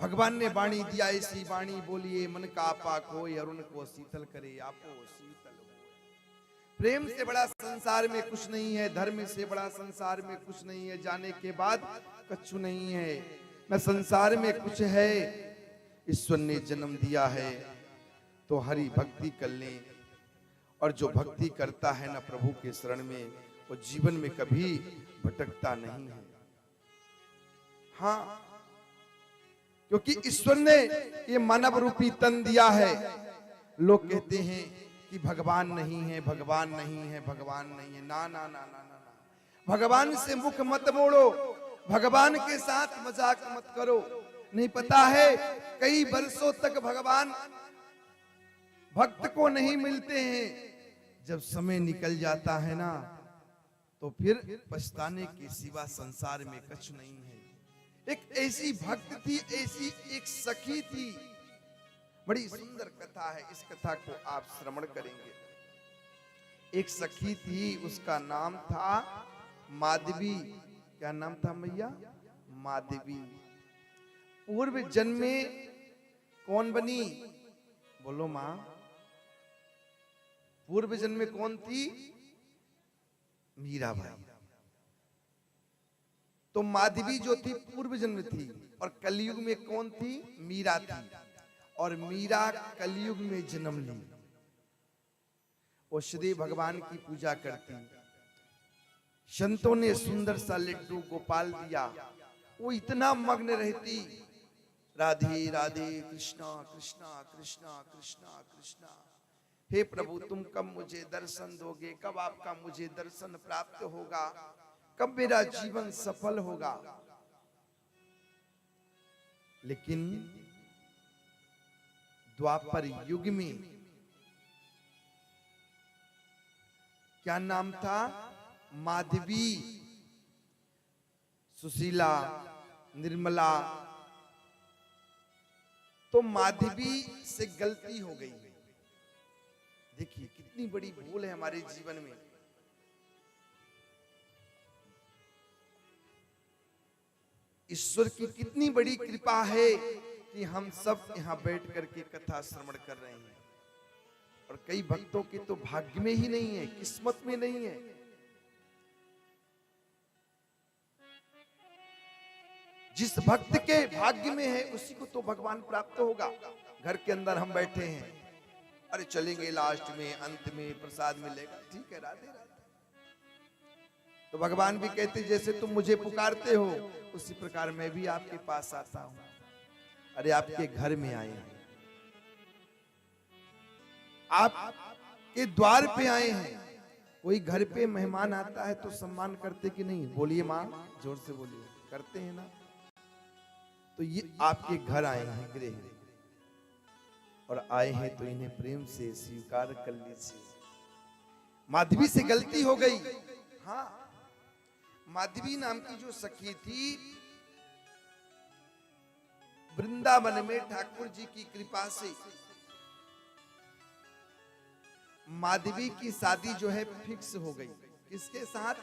भगवान ने वाणी दिया, ऐसी वाणी बोलिए मन का आपा कोई, अरुण को शीतल करे आपो शीतल हो। प्रेम से बड़ा संसार में कुछ नहीं है, धर्म से बड़ा संसार में कुछ नहीं है, जाने के बाद कछु नहीं है। न संसार में कुछ है, ईश्वर ने जन्म दिया है तो हरि भक्ति कर लें, और जो भक्ति करता है ना प्रभु के शरण में, वो जीवन में कभी भटकता नहीं है। हाँ, क्योंकि ईश्वर ने ये मानव रूपी तन दिया है। लोग कहते हैं कि भगवान नहीं है, भगवान नहीं है, भगवान नहीं है। ना ना ना ना ना ना, भगवान से मुख मत मोड़ो, भगवान के साथ मजाक मत करो। नहीं पता है कई वर्षों तक भगवान भक्त को नहीं मिलते हैं। जब समय निकल जाता है ना, तो फिर पछताने के सिवा संसार में कुछ नहीं है। एक ऐसी भक्त थी, ऐसी एक सखी थी, बड़ी सुंदर कथा है। इस कथा को आप श्रवण करेंगे। एक सखी थी, उसका नाम था माधवी। क्या नाम था मैया? माधवी। पूर्व जन्म में कौन बनी? बोलो मां। पूर्व जन्म में कौन थी? मीराबाई। तो माधवी जो थी पूर्व जन्म थी, और कलयुग में कौन थी? मीरा थी। और मीरा कलयुग में जन्म ली। वो श्री भगवान की पूजा करती। संतों ने सुंदर सा लड्डू गोपाल दिया, वो इतना मग्न रहती, राधे राधे कृष्णा कृष्णा कृष्णा कृष्णा कृष्णा। हे प्रभु, तुम कब मुझे दर्शन दोगे? कब आपका मुझे दर्शन प्राप्त होगा? कब मेरा जीवन सफल होगा? लेकिन द्वापर युग में क्या नाम था? माधवी, सुशीला, निर्मला। तो माधवी से गलती हो गई। देखिए कितनी बड़ी भूल है हमारे जीवन में। ईश्वर की कितनी बड़ी कृपा है कि हम सब यहां बैठ करके कथा श्रवण कर रहे हैं। और कई भक्तों के तो भाग्य में ही नहीं है, किस्मत में नहीं है। जिस भक्त के भाग्य में है उसी को तो भगवान प्राप्त होगा। घर के अंदर हम बैठे हैं, अरे चलेंगे लास्ट में, अंत में प्रसाद मिलेगा, ठीक है, राधे राधे। तो भगवान भी कहते जैसे तुम मुझे पुकारते हो उसी प्रकार मैं भी आपके पास आता हूं। अरे आपके घर में आए हैं, आपके द्वार पे आए हैं। कोई घर पे मेहमान आता है तो सम्मान करते कि नहीं? बोलिए मां, जोर से बोलिए। करते हैं ना? तो ये आपके घर आए हैं गृह, और आए हैं तो इन्हें प्रेम से स्वीकार कर लीजिए। माधवी से गलती हो गई। हाँ, माधवी नाम की जो सखी थी, वृंदावन में ठाकुर जी की कृपा से माधवी की शादी जो है फिक्स हो गई। किसके साथ?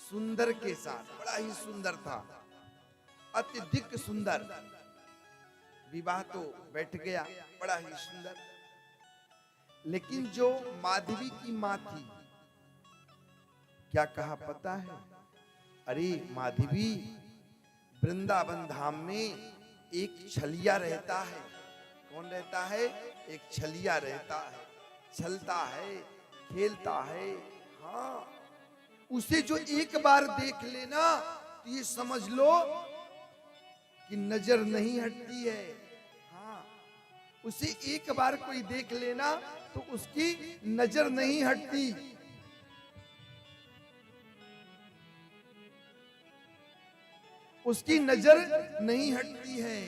सुंदर के साथ। बड़ा ही सुंदर था, अत्यधिक सुंदर। विवाह तो बैठ गया, बड़ा ही सुंदर। लेकिन जो माधवी की मां थी, क्या कहा पता है? अरे माधवी, वृंदावन धाम में एक छलिया रहता है। कौन रहता है? एक छलिया रहता है, छलता है, खेलता है। हाँ, उसे जो एक बार देख लेना तो ये समझ लो कि नजर नहीं हटती है। हाँ, उसे एक बार कोई देख लेना तो उसकी नजर नहीं हटती। उसकी नजर नहीं हटती है।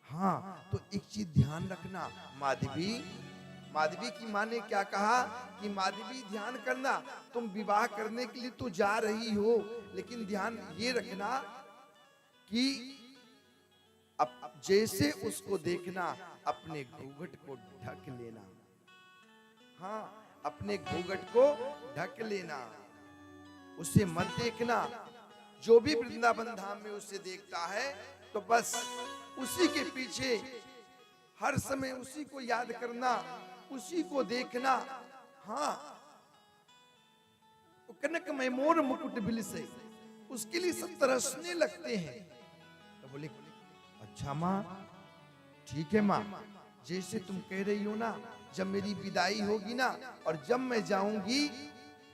हाँ, तो एक चीज ध्यान रखना, माधवी की मां ने क्या कहा कि माधवी ध्यान करना, तुम विवाह करने के लिए तो जा रही हो, लेकिन ध्यान ये रखना कि अब जैसे उसको देखना अपने घूंघट को ढक लेना। हाँ, अपने घूंघट को ढक लेना, उसे मत देखना। जो भी वृंदावन धाम में उसे देखता है तो बस उसी के पीछे हर समय उसी को याद करना, उसी को देखना। हाँ, कनक में मोर मुकुट बिल से उसके लिए सब तरसने लगते हैं। तो बोले अच्छा माँ, ठीक है माँ, जैसे तुम कह रही हो ना, जब मेरी विदाई होगी ना और जब मैं जाऊंगी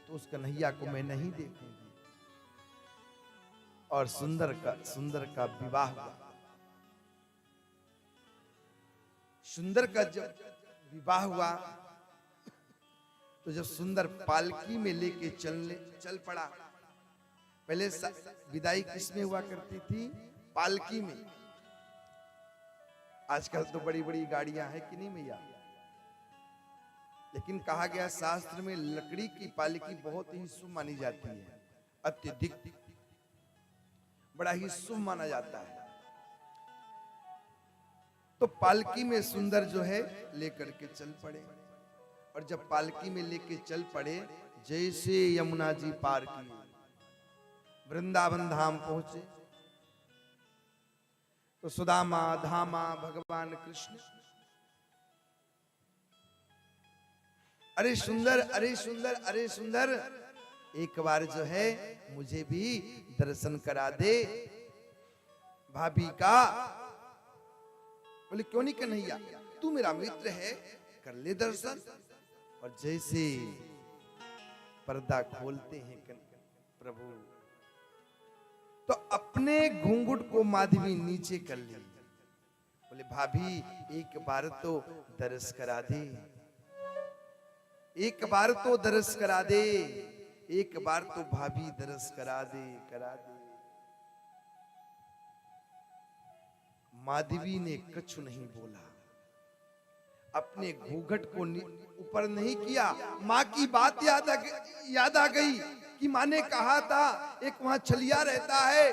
तो उस कन्हैया को मैं नहीं देखूंगी। और सुंदर का विवाह हुआ। सुंदर का जब विवाह हुआ तो जब सुंदर पालकी में लेके चल पड़ा। पहले विदाई किसमें हुआ करती थी? पालकी में। आजकल तो बड़ी बड़ी गाड़ियां हैं कि नहीं मैया, लेकिन कहा गया शास्त्र में लकड़ी की पालकी बहुत ही शुभ मानी जाती है, अत्यधिक बड़ा ही शुभ माना जाता है। तो पालकी में सुंदर जो है लेकर के चल पड़े, और जब पालकी में लेके चल पड़े, जैसे यमुना जी पार किए, वृंदावन धाम पहुंचे, तो सुदामा धामा भगवान कृष्ण, अरे सुंदर, अरे सुंदर, अरे सुंदर, एक बार जो है मुझे भी दर्शन करा दे भाभी का। बोले क्यों नहीं कन्हैया, तू मेरा मित्र है, कर ले दर्शन। और जैसे पर्दा खोलते हैं प्रभु, तो अपने घूंघट को माधवी नीचे कर ली। बोले भाभी एक बार तो दर्श करा दे, एक बार तो दर्श करा दे, एक बार तो भाभी दर्श करा दे, करा दे। माधवी ने कुछ नहीं बोला, अपने घूंघट को ऊपर नहीं किया। माँ की बात याद आ गई कि माँ ने कहा था एक वहां छलिया रहता है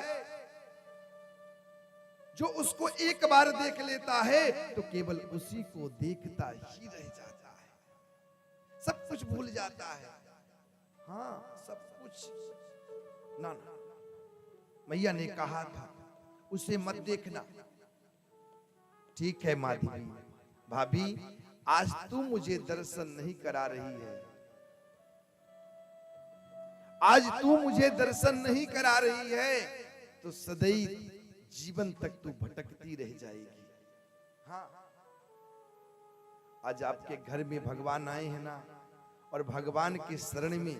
जो उसको एक बार देख लेता है तो केवल उसी को देखता ही रह जाता है, सब कुछ भूल जाता है। हाँ सब कुछ। ना ना, मैया ने कहा था उसे मत देखना। ठीक है माधवी, भाभी आज तू मुझे दर्शन नहीं करा रही है, आज तू मुझे दर्शन नहीं करा रही है तो सदैव जीवन तक तू भटकती रह जाएगी। हाँ, आज आपके घर में भगवान आए हैं ना, और भगवान के शरण में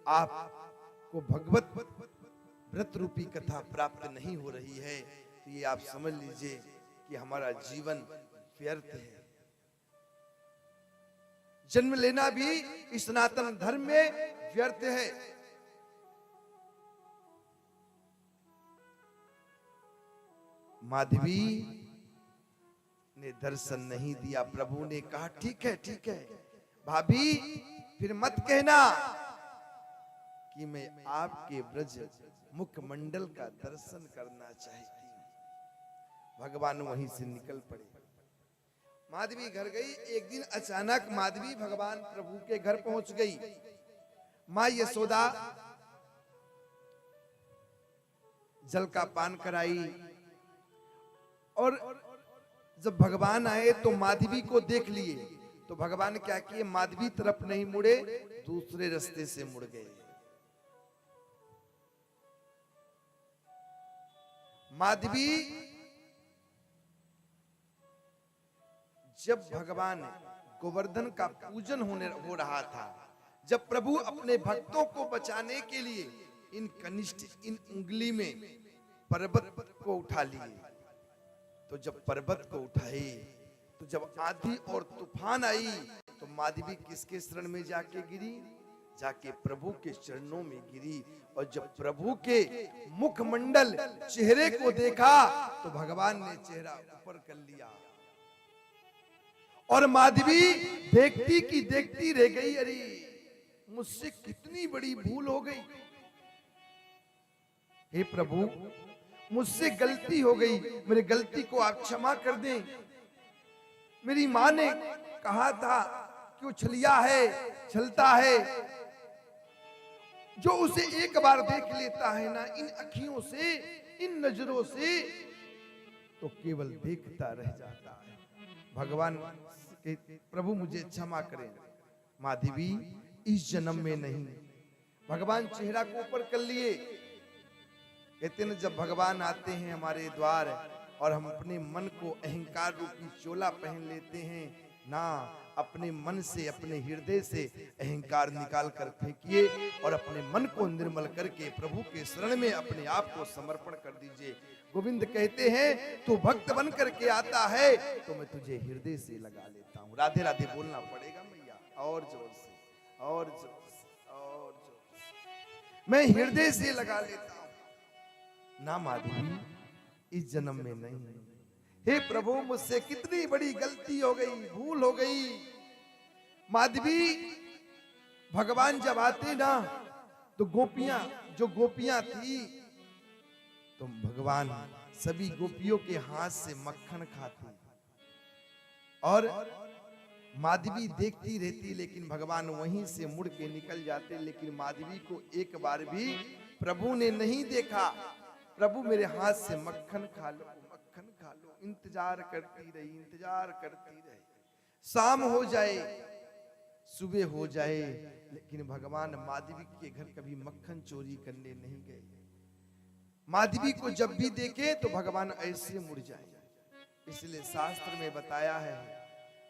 आपको भगवत व्रत रूपी कथा प्राप्त नहीं हो रही है, तो ये आप समझ लीजिए कि हमारा जीवन व्यर्थ है। जन्म लेना भी सनातन धर्म में व्यर्थ है। माधवी ने दर्शन नहीं दिया। प्रभु ने कहा ठीक है, ठीक है भाभी, फिर मत कहना कि मैं आपके ब्रज मुखमंडल का दर्शन करना चाहती हूं। भगवान वहीं से निकल पड़े। माधवी घर गई। एक दिन अचानक माधवी भगवान प्रभु के घर पहुंच गई। मां यशोदा जल का पान कराई, और जब भगवान आए तो माधवी को देख लिए, तो भगवान क्या किए, माधवी तरफ नहीं मुड़े, दूसरे रास्ते से मुड़ गए। माधवी जब भगवान गोवर्धन का पूजन हो रहा था, जब प्रभु अपने भक्तों को बचाने के लिए इन कनिष्ठ इन उंगली में पर्वत को उठा लिए, तो जब पर्वत को उठाए तो जब आंधी और तूफान आई तो माधवी किसके शरण में जाके गिरी? जाके प्रभु के चरणों में गिरी। और जब प्रभु के मुखमंडल चेहरे को देखा तो भगवान ने चेहरा ऊपर कर लिया, और माधवी देखती की देखती रह गई। अरे मुझसे कितनी बड़ी भूल हो गई, हे प्रभु मुझसे गलती हो गई, मेरी गलती को आप क्षमा कर दें। मेरी माँ ने कहा था कि वो छलिया है, छलता है, जो उसे एक बार देख लेता है ना इन अखियों से, इन नजरों से, तो केवल देखता रह जाता है। भगवान के प्रभु मुझे क्षमा करें माधवी, इस जन्म में नहीं। भगवान चेहरा को ऊपर कर लिए। कहते हैं जब भगवान आते हैं हमारे द्वार और हम अपने मन को अहंकार रूपी चोला पहन लेते हैं ना, अपने मन से, अपने हृदय से अहंकार निकाल कर फेंकिए और अपने मन को निर्मल करके प्रभु के शरण में अपने आप को समर्पण कर दीजिए। गोविंद कहते हैं तू भक्त बन करके आता है तो मैं तुझे हृदय से लगा लेता हूँ। राधे राधे बोलना पड़ेगा मैया, और जोर से, और जोर से, और जोर से। मैं हृदय से लगा लेता हूँ ना माधवी, इस जन्म में नहीं। हे प्रभु मुझसे कितनी बड़ी गलती हो गई, भूल हो गई। माधवी भगवान जब आते ना तो गोपियां, जो गोपियां थी, तो भगवान सभी गोपियों के हाथ से मक्खन खाते और माधवी देखती रहती, लेकिन भगवान वहीं से मुड़ के निकल जाते। लेकिन माधवी को एक बार भी प्रभु ने नहीं देखा। प्रभु मेरे हाथ से मक्खन खा लो, मक्खन खा लो। इंतजार करती रही, इंतजार करती रही। शाम हो जाए, सुबह हो जाए, लेकिन भगवान माधवी के घर कभी मक्खन चोरी करने नहीं गए। माधवी को जब भी देखे तो भगवान ऐसे मुड़ जाए। इसलिए शास्त्र में बताया है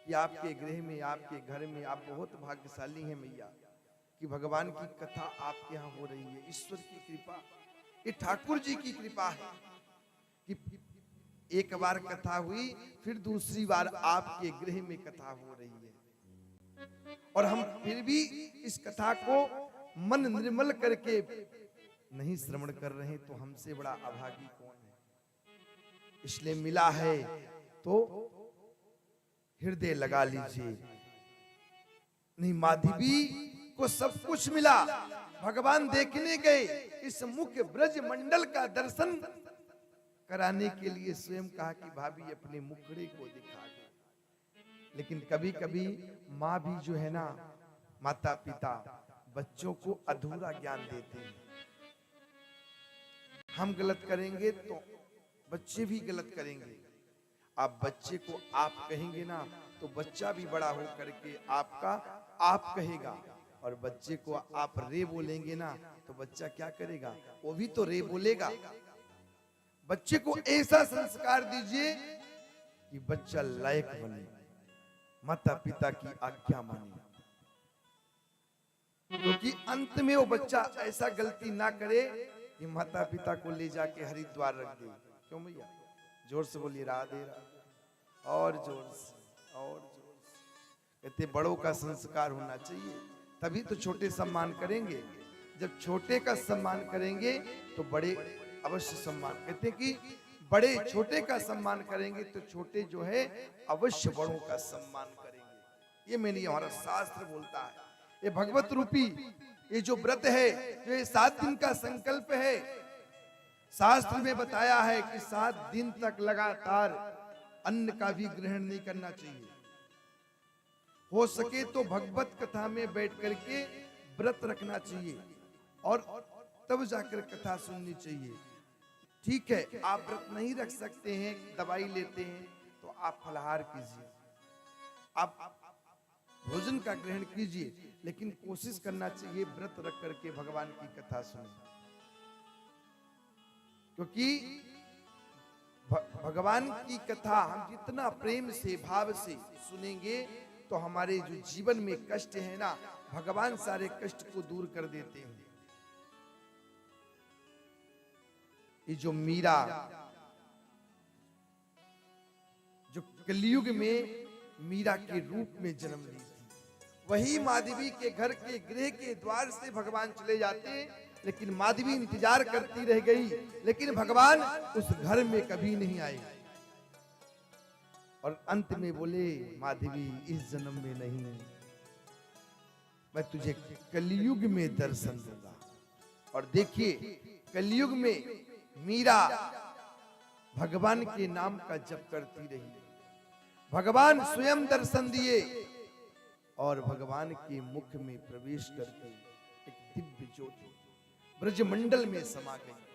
कि आपके गृह में, आपके घर में आप बहुत भाग्यशाली हैं मैया, कि भगवान की कथा आपके यहाँ हो रही है। ईश्वर की कृपा, ये ठाकुर जी की कृपा है कि एक बार कथा हुई, फिर दूसरी बार आपके गृह में कथा हो रही है, और हम फिर भी इस कथा को मन निर्मल करके नहीं श्रवण कर रहे, तो हमसे बड़ा अभागी कौन है। इसलिए मिला है तो हृदय लगा लीजिए। नहीं, माधवी को सब कुछ मिला, भगवान देखने गए, इस मुख्य ब्रज मंडल का दर्शन कराने के लिए स्वयं कहा कि भाभी अपने मुखड़े को दिखा दे। लेकिन कभी कभी माँ भी जो है ना, माता पिता बच्चों को अधूरा ज्ञान देते हैं। हम गलत करेंगे तो बच्चे भी गलत करेंगे। आप बच्चे को आप कहेंगे ना तो बच्चा भी बड़ा हो करके आपका आप कहेगा, और बच्चे को आप रे बोलेंगे ना तो बच्चा क्या करेगा, वो भी तो रे बोलेगा। बच्चे को ऐसा संस्कार दीजिए कि बच्चा लायक बने, माता पिता की आज्ञा माने, क्योंकि अंत में वो बच्चा ऐसा गलती ना करे कि माता पिता को ले जाके हरिद्वार रख दे। क्यों भैया, जोर से बोलिए राधे राधे, और जोर से, और जोर से। कहते बड़ों का संस्कार होना चाहिए, तभी तो छोटे सम्मान करेंगे। जब छोटे का सम्मान करेंगे तो बड़े अवश्य सम्मान। कहते हैं कि बड़े छोटे का सम्मान करेंगे तो छोटे जो है अवश्य बड़ों का सम्मान करेंगे। ये मेरी हमारा शास्त्र बोलता है। ये भगवत रूपी ये जो व्रत है, जो ये 7 दिन का संकल्प है, शास्त्र में बताया है कि 7 दिन तक लगातार अन्न का भी ग्रहण नहीं करना चाहिए। हो सके तो भगवत कथा में बैठ करके व्रत रखना चाहिए और तब जाकर कथा सुननी चाहिए। ठीक है, आप व्रत नहीं रख सकते हैं, दवाई लेते हैं, तो आप फलाहार कीजिए, आप भोजन का ग्रहण कीजिए, लेकिन कोशिश करना चाहिए व्रत रख करके भगवान की कथा सुने। क्योंकि भगवान की कथा हम जितना प्रेम से, भाव से सुनेंगे तो हमारे जो जीवन में कष्ट है ना, भगवान सारे कष्ट को दूर कर देते हैं। ये जो मीरा, जो कलयुग में मीरा के रूप में जन्म ली थी, वही माधवी के घर के गृह के द्वार से भगवान चले जाते, लेकिन माधवी इंतजार करती रह गई, लेकिन भगवान उस घर में कभी नहीं आए। और अंत में बोले माधवी इस जन्म में नहीं, मैं तुझे कलयुग में दर्शन दूंगा। और देखिए कलयुग में मीरा भगवान के नाम का जप करती रही, भगवान स्वयं दर्शन दिए और भगवान के मुख में प्रवेश करके एक दिव्य ज्योति ब्रजमंडल में समा गई।